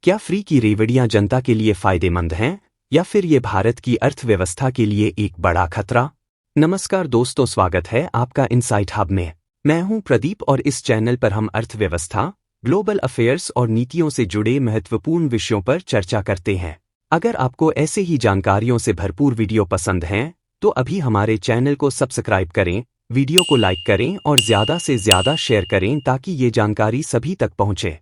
क्या फ्री की रेवड़ियां जनता के लिए फायदेमंद हैं या फिर ये भारत की अर्थव्यवस्था के लिए एक बड़ा खतरा? नमस्कार दोस्तों, स्वागत है आपका इनसाइट हब में। मैं हूं प्रदीप और इस चैनल पर हम अर्थव्यवस्था, ग्लोबल अफेयर्स और नीतियों से जुड़े महत्वपूर्ण विषयों पर चर्चा करते हैं। अगर आपको ऐसे ही जानकारियों से भरपूर वीडियो पसंद हैं, तो अभी हमारे चैनल को सब्सक्राइब करें, वीडियो को लाइक करें और ज़्यादा से ज़्यादा शेयर करें ताकि ये जानकारी सभी तक पहुंचे।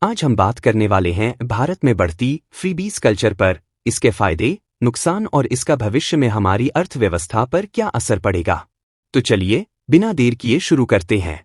आज हम बात करने वाले हैं भारत में बढ़ती फ्रीबीज कल्चर पर, इसके फायदे, नुकसान और इसका भविष्य में हमारी अर्थव्यवस्था पर क्या असर पड़ेगा। तो चलिए बिना देर किए शुरू करते हैं।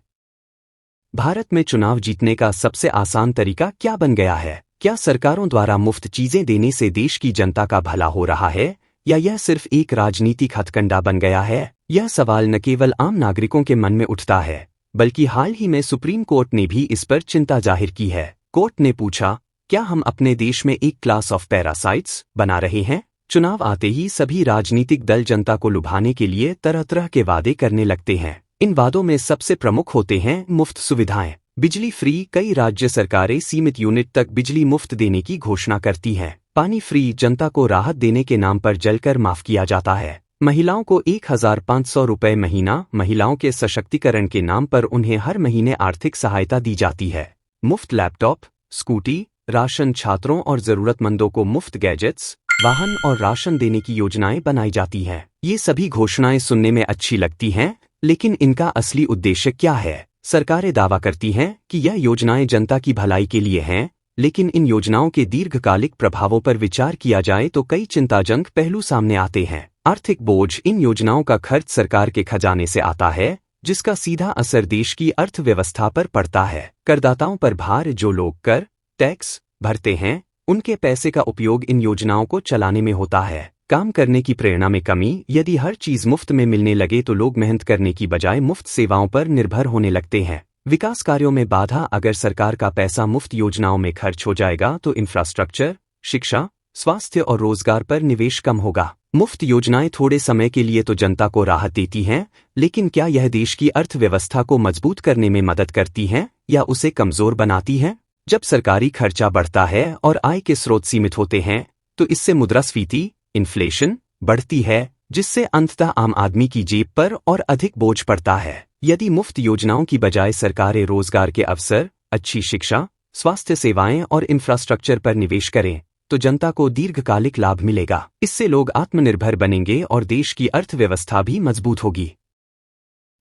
भारत में चुनाव जीतने का सबसे आसान तरीका क्या बन गया है? क्या सरकारों द्वारा मुफ्त चीजें देने से देश की जनता का भला हो रहा है या यह सिर्फ एक राजनीतिक हथकंडा बन गया है? यह सवाल न केवल आम नागरिकों के मन में उठता है, बल्कि हाल ही में सुप्रीम कोर्ट ने भी इस पर चिंता जाहिर की है। कोर्ट ने पूछा, क्या हम अपने देश में एक क्लास ऑफ पैरासाइट्स बना रहे हैं? चुनाव आते ही सभी राजनीतिक दल जनता को लुभाने के लिए तरह तरह के वादे करने लगते हैं। इन वादों में सबसे प्रमुख होते हैं मुफ्त सुविधाएं, बिजली फ्री। कई राज्य सरकारें सीमित यूनिट तक बिजली मुफ्त देने की घोषणा करती हैं। पानी फ्री, जनता को राहत देने के नाम पर जलकर माफ किया जाता है। महिलाओं को 1,500 रुपये महीना, महिलाओं के सशक्तिकरण के नाम पर उन्हें हर महीने आर्थिक सहायता दी जाती है। मुफ्त लैपटॉप, स्कूटी, राशन, छात्रों और जरूरतमंदों को मुफ्त गैजेट्स, वाहन और राशन देने की योजनाएं बनाई जाती हैं। ये सभी घोषणाएं सुनने में अच्छी लगती हैं, लेकिन इनका असली उद्देश्य क्या है? सरकारें दावा करती हैं कि यह योजनाएं जनता की भलाई के लिए हैं, लेकिन इन योजनाओं के दीर्घकालिक प्रभावों पर विचार किया जाए तो कई चिंताजनक पहलू सामने आते हैं। आर्थिक बोझ, इन योजनाओं का खर्च सरकार के खजाने से आता है, जिसका सीधा असर देश की अर्थव्यवस्था पर पड़ता है। करदाताओं पर भार, जो लोग कर, टैक्स भरते हैं, उनके पैसे का उपयोग इन योजनाओं को चलाने में होता है। काम करने की प्रेरणा में कमी, यदि हर चीज मुफ्त में मिलने लगे तो लोग मेहनत करने की बजाय मुफ्त सेवाओं पर निर्भर होने लगते हैं। विकास कार्यों में बाधा, अगर सरकार का पैसा मुफ्त योजनाओं में खर्च हो जाएगा तो इंफ्रास्ट्रक्चर, शिक्षा, स्वास्थ्य और रोजगार पर निवेश कम होगा। मुफ्त योजनाएं थोड़े समय के लिए तो जनता को राहत देती हैं, लेकिन क्या यह देश की अर्थव्यवस्था को मजबूत करने में मदद करती हैं या उसे कमजोर बनाती हैं? जब सरकारी खर्चा बढ़ता है और आय के स्रोत सीमित होते हैं, तो इससे मुद्रास्फीति, इन्फ्लेशन बढ़ती है, जिससे अंततः आम आदमी की जेब पर और अधिक बोझ पड़ता है। यदि मुफ्त योजनाओं की बजाय सरकारें रोजगार के अवसर, अच्छी शिक्षा, स्वास्थ्य सेवाएं और इंफ्रास्ट्रक्चर पर निवेश करें, तो जनता को दीर्घकालिक लाभ मिलेगा। इससे लोग आत्मनिर्भर बनेंगे और देश की अर्थव्यवस्था भी मजबूत होगी।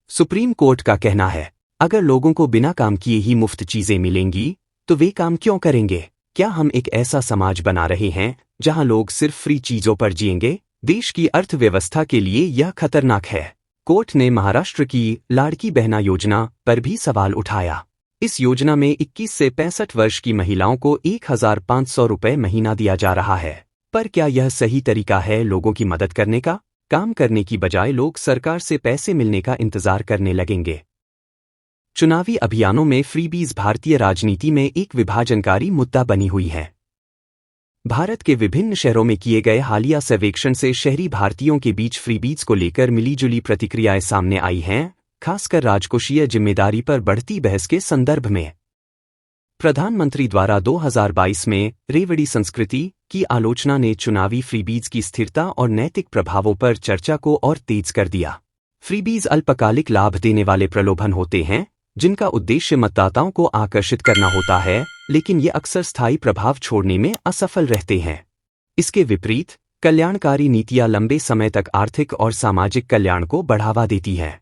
सुप्रीम कोर्ट का कहना है, अगर लोगों को बिना काम किए ही मुफ्त चीजें मिलेंगी, तो वे काम क्यों करेंगे? क्या हम एक ऐसा समाज बना रहे हैं जहां लोग सिर्फ फ्री चीजों पर जिएंगे? देश की अर्थव्यवस्था के लिए यह खतरनाक है। कोर्ट ने महाराष्ट्र की लाड़की बहना योजना पर भी सवाल उठाया। इस योजना में 21 से 65 वर्ष की महिलाओं को 1,500 रुपये महीना दिया जा रहा है। पर क्या यह सही तरीका है लोगों की मदद करने का? काम करने की बजाय लोग सरकार से पैसे मिलने का इंतजार करने लगेंगे। चुनावी अभियानों में फ्रीबीज भारतीय राजनीति में एक विभाजनकारी मुद्दा बनी हुई है। भारत के विभिन्न शहरों में किए गए हालिया सर्वेक्षण से शहरी भारतीयों के बीच फ्रीबीज को लेकर मिलीजुली प्रतिक्रियाएं सामने आई हैं, खासकर राजकोषीय जिम्मेदारी पर बढ़ती बहस के संदर्भ में। प्रधानमंत्री द्वारा 2022 में रेवड़ी संस्कृति की आलोचना ने चुनावी फ्रीबीज की स्थिरता और नैतिक प्रभावों पर चर्चा को और तेज कर दिया। फ्रीबीज अल्पकालिक लाभ देने वाले प्रलोभन होते हैं, जिनका उद्देश्य मतदाताओं को आकर्षित करना होता है, लेकिन ये अक्सर स्थायी प्रभाव छोड़ने में असफल रहते हैं। इसके विपरीत, कल्याणकारी नीतियां लंबे समय तक आर्थिक और सामाजिक कल्याण को बढ़ावा देती हैं।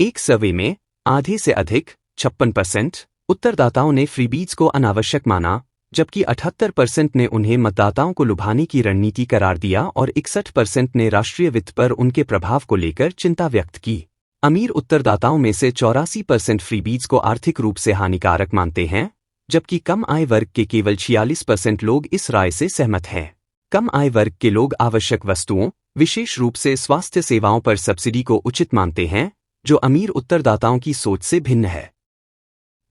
एक सर्वे में आधे से अधिक 56% उत्तरदाताओं ने फ्रीबीज को अनावश्यक माना, जबकि 78% ने उन्हें मतदाताओं को लुभाने की रणनीति करार दिया और 61% ने राष्ट्रीय वित्त पर उनके प्रभाव को लेकर चिंता व्यक्त की। अमीर उत्तरदाताओं में से 84% फ्रीबीज को आर्थिक रूप से हानिकारक मानते हैं, जबकि कम आय वर्ग के केवल 46% लोग इस राय से सहमत हैं। कम आय वर्ग के लोग आवश्यक वस्तुओं, विशेष रूप से स्वास्थ्य सेवाओं पर सब्सिडी को उचित मानते हैं, जो अमीर उत्तरदाताओं की सोच से भिन्न है।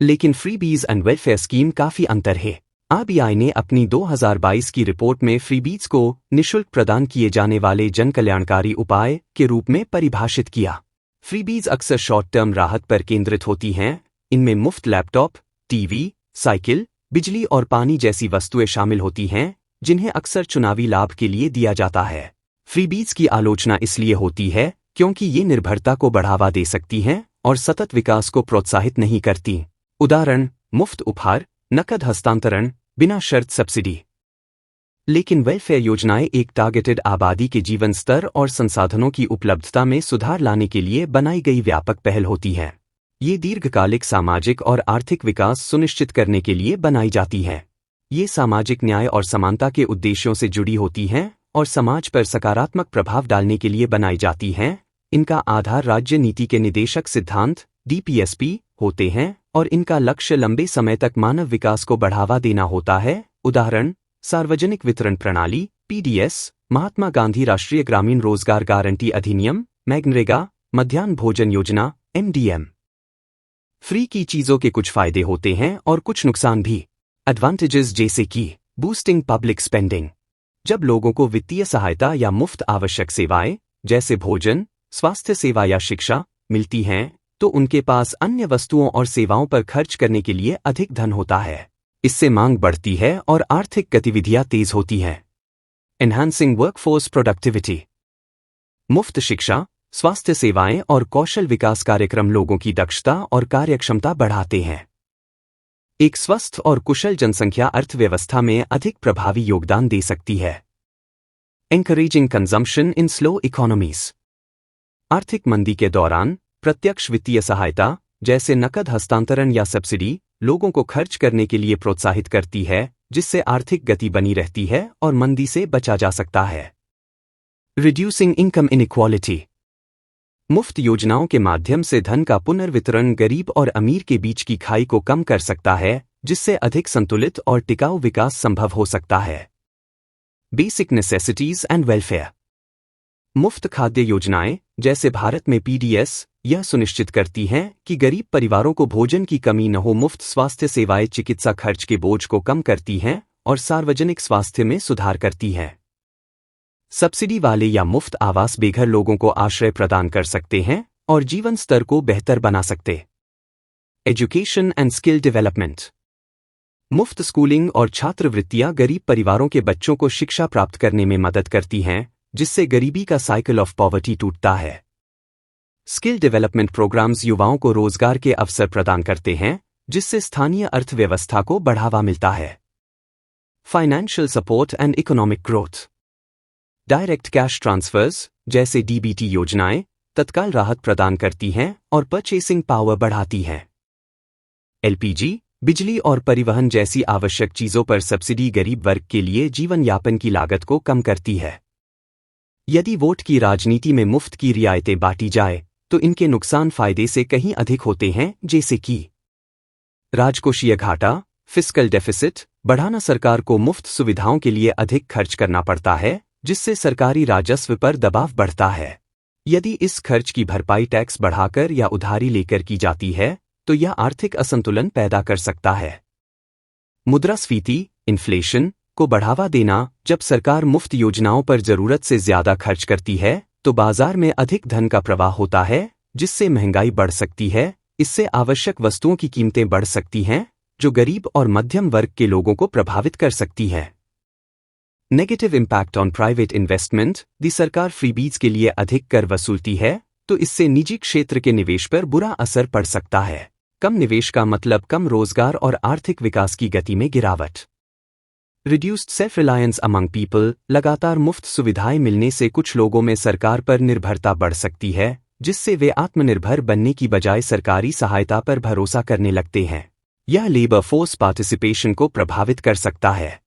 लेकिन फ्रीबीज एंड वेलफेयर स्कीम काफी अंतर है। आरबीआई ने अपनी 2022 की रिपोर्ट में फ्रीबीज को निःशुल्क प्रदान किए जाने वाले जनकल्याणकारी उपाय के रूप में परिभाषित किया। फ्रीबीज अक्सर शॉर्ट टर्म राहत पर केंद्रित होती हैं। इनमें मुफ्त लैपटॉप, टीवी, साइकिल, बिजली और पानी जैसी वस्तुएं शामिल होती हैं, जिन्हें अक्सर चुनावी लाभ के लिए दिया जाता है। फ्रीबीज की आलोचना इसलिए होती है क्योंकि ये निर्भरता को बढ़ावा दे सकती हैं और सतत विकास को प्रोत्साहित नहीं करती। उदाहरण: मुफ्त उपहार, नकद हस्तांतरण, बिना शर्त सब्सिडी। लेकिन वेलफेयर योजनाएं एक टारगेटेड आबादी के जीवन स्तर और संसाधनों की उपलब्धता में सुधार लाने के लिए बनाई गई व्यापक पहल होती हैं। ये दीर्घकालिक सामाजिक और आर्थिक विकास सुनिश्चित करने के लिए बनाई जाती हैं। ये सामाजिक न्याय और समानता के उद्देश्यों से जुड़ी होती हैं और समाज पर सकारात्मक प्रभाव डालने के लिए बनाई जाती हैं। इनका आधार राज्य नीति के निदेशक सिद्धांत (DPSP) होते हैं और इनका लक्ष्य लंबे समय तक मानव विकास को बढ़ावा देना होता है। उदाहरण: सार्वजनिक वितरण प्रणाली (PDS), महात्मा गांधी राष्ट्रीय ग्रामीण रोजगार गारंटी अधिनियम (मनरेगा), मध्याह्न भोजन योजना (MDM). फ्री की चीजों के कुछ फायदे होते हैं और कुछ नुकसान भी। एडवांटेजेस जैसे कि बूस्टिंग पब्लिक स्पेंडिंग। जब लोगों को वित्तीय सहायता या मुफ्त आवश्यक सेवाएं जैसे भोजन, स्वास्थ्य सेवा या शिक्षा मिलती हैं, तो उनके पास अन्य वस्तुओं और सेवाओं पर खर्च करने के लिए अधिक धन होता है। इससे मांग बढ़ती है और आर्थिक गतिविधियां तेज होती हैं। Enhancing workforce productivity. मुफ्त शिक्षा, स्वास्थ्य सेवाएं और कौशल विकास कार्यक्रम लोगों की दक्षता और कार्यक्षमता बढ़ाते हैं। एक स्वस्थ और कुशल जनसंख्या अर्थव्यवस्था में अधिक प्रभावी योगदान दे सकती है। Encouraging consumption in slow economies. आर्थिक मंदी के दौरान प्रत्यक्ष वित्तीय सहायता जैसे नकद हस्तांतरण या सब्सिडी लोगों को खर्च करने के लिए प्रोत्साहित करती है, जिससे आर्थिक गति बनी रहती है और मंदी से बचा जा सकता है। Reducing income inequality. मुफ्त योजनाओं के माध्यम से धन का पुनर्वितरण गरीब और अमीर के बीच की खाई को कम कर सकता है, जिससे अधिक संतुलित और टिकाऊ विकास संभव हो सकता है। Basic necessities and welfare. मुफ्त खाद्य योजनाएं जैसे भारत में PDS यह सुनिश्चित करती हैं कि गरीब परिवारों को भोजन की कमी न हो। मुफ्त स्वास्थ्य सेवाएं चिकित्सा खर्च के बोझ को कम करती हैं और सार्वजनिक स्वास्थ्य में सुधार करती हैं। सब्सिडी वाले या मुफ्त आवास बेघर लोगों को आश्रय प्रदान कर सकते हैं और जीवन स्तर को बेहतर बना सकते। Education and skill development. मुफ्त स्कूलिंग और छात्रवृत्तियां गरीब परिवारों के बच्चों को शिक्षा प्राप्त करने में मदद करती हैं, जिससे गरीबी का साइकिल ऑफ पॉवर्टी टूटता है। स्किल डेवलपमेंट प्रोग्राम्स युवाओं को रोजगार के अवसर प्रदान करते हैं, जिससे स्थानीय अर्थव्यवस्था को बढ़ावा मिलता है। Financial support and economic growth. Direct cash transfers जैसे DBT योजनाएं तत्काल राहत प्रदान करती हैं और परचेसिंग पावर बढ़ाती हैं। LPG, बिजली और परिवहन जैसी आवश्यक चीजों पर सब्सिडी गरीब वर्ग के लिए जीवन यापन की लागत को कम करती है। यदि वोट की राजनीति में मुफ्त की रियायतें बांटी जाए, तो इनके नुकसान फायदे से कहीं अधिक होते हैं, जैसे कि राजकोषीय घाटा, फिस्कल डेफिसिट बढ़ाना। सरकार को मुफ्त सुविधाओं के लिए अधिक खर्च करना पड़ता है, जिससे सरकारी राजस्व पर दबाव बढ़ता है। यदि इस खर्च की भरपाई टैक्स बढ़ाकर या उधारी लेकर की जाती है, तो यह आर्थिक असंतुलन पैदा कर सकता है। मुद्रास्फीति, इन्फ्लेशन को बढ़ावा देना। जब सरकार मुफ्त योजनाओं पर जरूरत से ज्यादा खर्च करती है, तो बाजार में अधिक धन का प्रवाह होता है, जिससे महंगाई बढ़ सकती है। इससे आवश्यक वस्तुओं की कीमतें बढ़ सकती हैं, जो गरीब और मध्यम वर्ग के लोगों को प्रभावित कर सकती है। Negative impact on private investment. दी सरकार फ्रीबीज के लिए अधिक कर वसूलती है, तो इससे निजी क्षेत्र के निवेश पर बुरा असर पड़ सकता है। कम निवेश का मतलब कम रोजगार और आर्थिक विकास की गति में गिरावट। Reduced self reliance among people. लगातार मुफ्त सुविधाएं मिलने से कुछ लोगों में सरकार पर निर्भरता बढ़ सकती है, जिससे वे आत्मनिर्भर बनने की बजाय सरकारी सहायता पर भरोसा करने लगते हैं। यह लेबर फोर्स पार्टिसिपेशन को प्रभावित कर सकता है।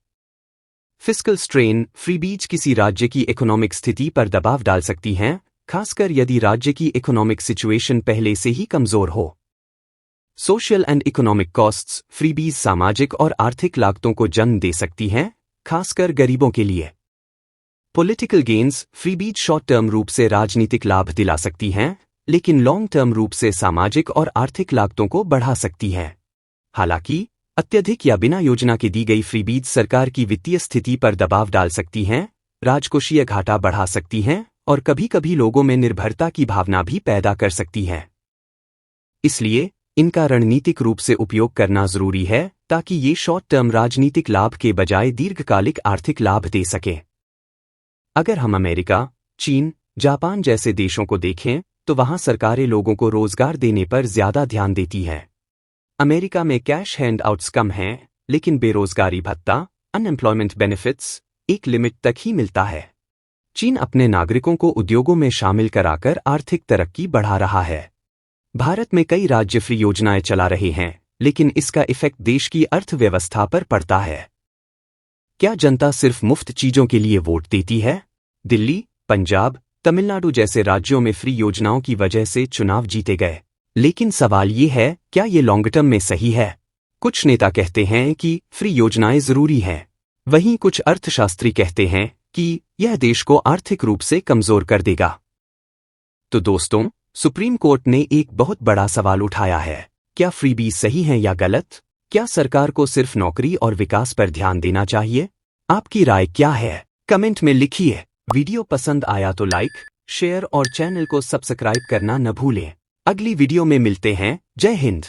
Fiscal strain. फ्रीबीज किसी राज्य की इकोनॉमिक स्थिति पर दबाव डाल सकती हैं, खासकर यदि राज्य की इकोनॉमिक सिचुएशन पहले से ही कमजोर हो। Social and economic costs. Freebies सामाजिक और आर्थिक लागतों को जन्म दे सकती हैं, खासकर गरीबों के लिए। Political gains. Freebies short term रूप से राजनीतिक लाभ दिला सकती हैं, लेकिन लॉन्ग टर्म रूप से सामाजिक और आर्थिक लागतों को बढ़ा सकती हैं। हालांकि अत्यधिक या बिना योजना के दी गई फ्रीबीज सरकार की वित्तीय स्थिति पर दबाव डाल सकती हैं, राजकोषीय घाटा बढ़ा सकती हैं और कभी-कभी लोगों में निर्भरता की भावना भी पैदा कर सकती हैं। इसलिए इनका रणनीतिक रूप से उपयोग करना जरूरी है ताकि ये शॉर्ट टर्म राजनीतिक लाभ के बजाय दीर्घकालिक आर्थिक लाभ दे सकें। अगर हम अमेरिका, चीन, जापान जैसे देशों को देखें तो वहां सरकारें लोगों को रोजगार देने पर ज्यादा ध्यान देती हैं। अमेरिका में कैश हैंडआउट्स कम हैं, लेकिन बेरोजगारी भत्ता, अनएम्प्लॉयमेंट बेनिफिट्स एक लिमिट तक ही मिलता है। चीन अपने नागरिकों को उद्योगों में शामिल कराकर आर्थिक तरक्की बढ़ा रहा है। भारत में कई राज्य फ्री योजनाएं चला रहे हैं, लेकिन इसका इफेक्ट देश की अर्थव्यवस्था पर पड़ता है। क्या जनता सिर्फ मुफ्त चीजों के लिए वोट देती है? दिल्ली, पंजाब, तमिलनाडु जैसे राज्यों में फ्री योजनाओं की वजह से चुनाव जीते गए, लेकिन सवाल ये है, क्या ये लॉन्ग टर्म में सही है? कुछ नेता कहते हैं कि फ्री योजनाएं जरूरी हैं, वहीं कुछ अर्थशास्त्री कहते हैं कि यह देश को आर्थिक रूप से कमजोर कर देगा। तो दोस्तों, सुप्रीम कोर्ट ने एक बहुत बड़ा सवाल उठाया है। क्या फ्रीबीज सही हैं या गलत? क्या सरकार को सिर्फ नौकरी और विकास पर ध्यान देना चाहिए? आपकी राय क्या है? कमेंट में लिखिए। वीडियो पसंद आया तो लाइक, शेयर और चैनल को सब्सक्राइब करना न भूलें। अगली वीडियो में मिलते हैं। जय हिंद।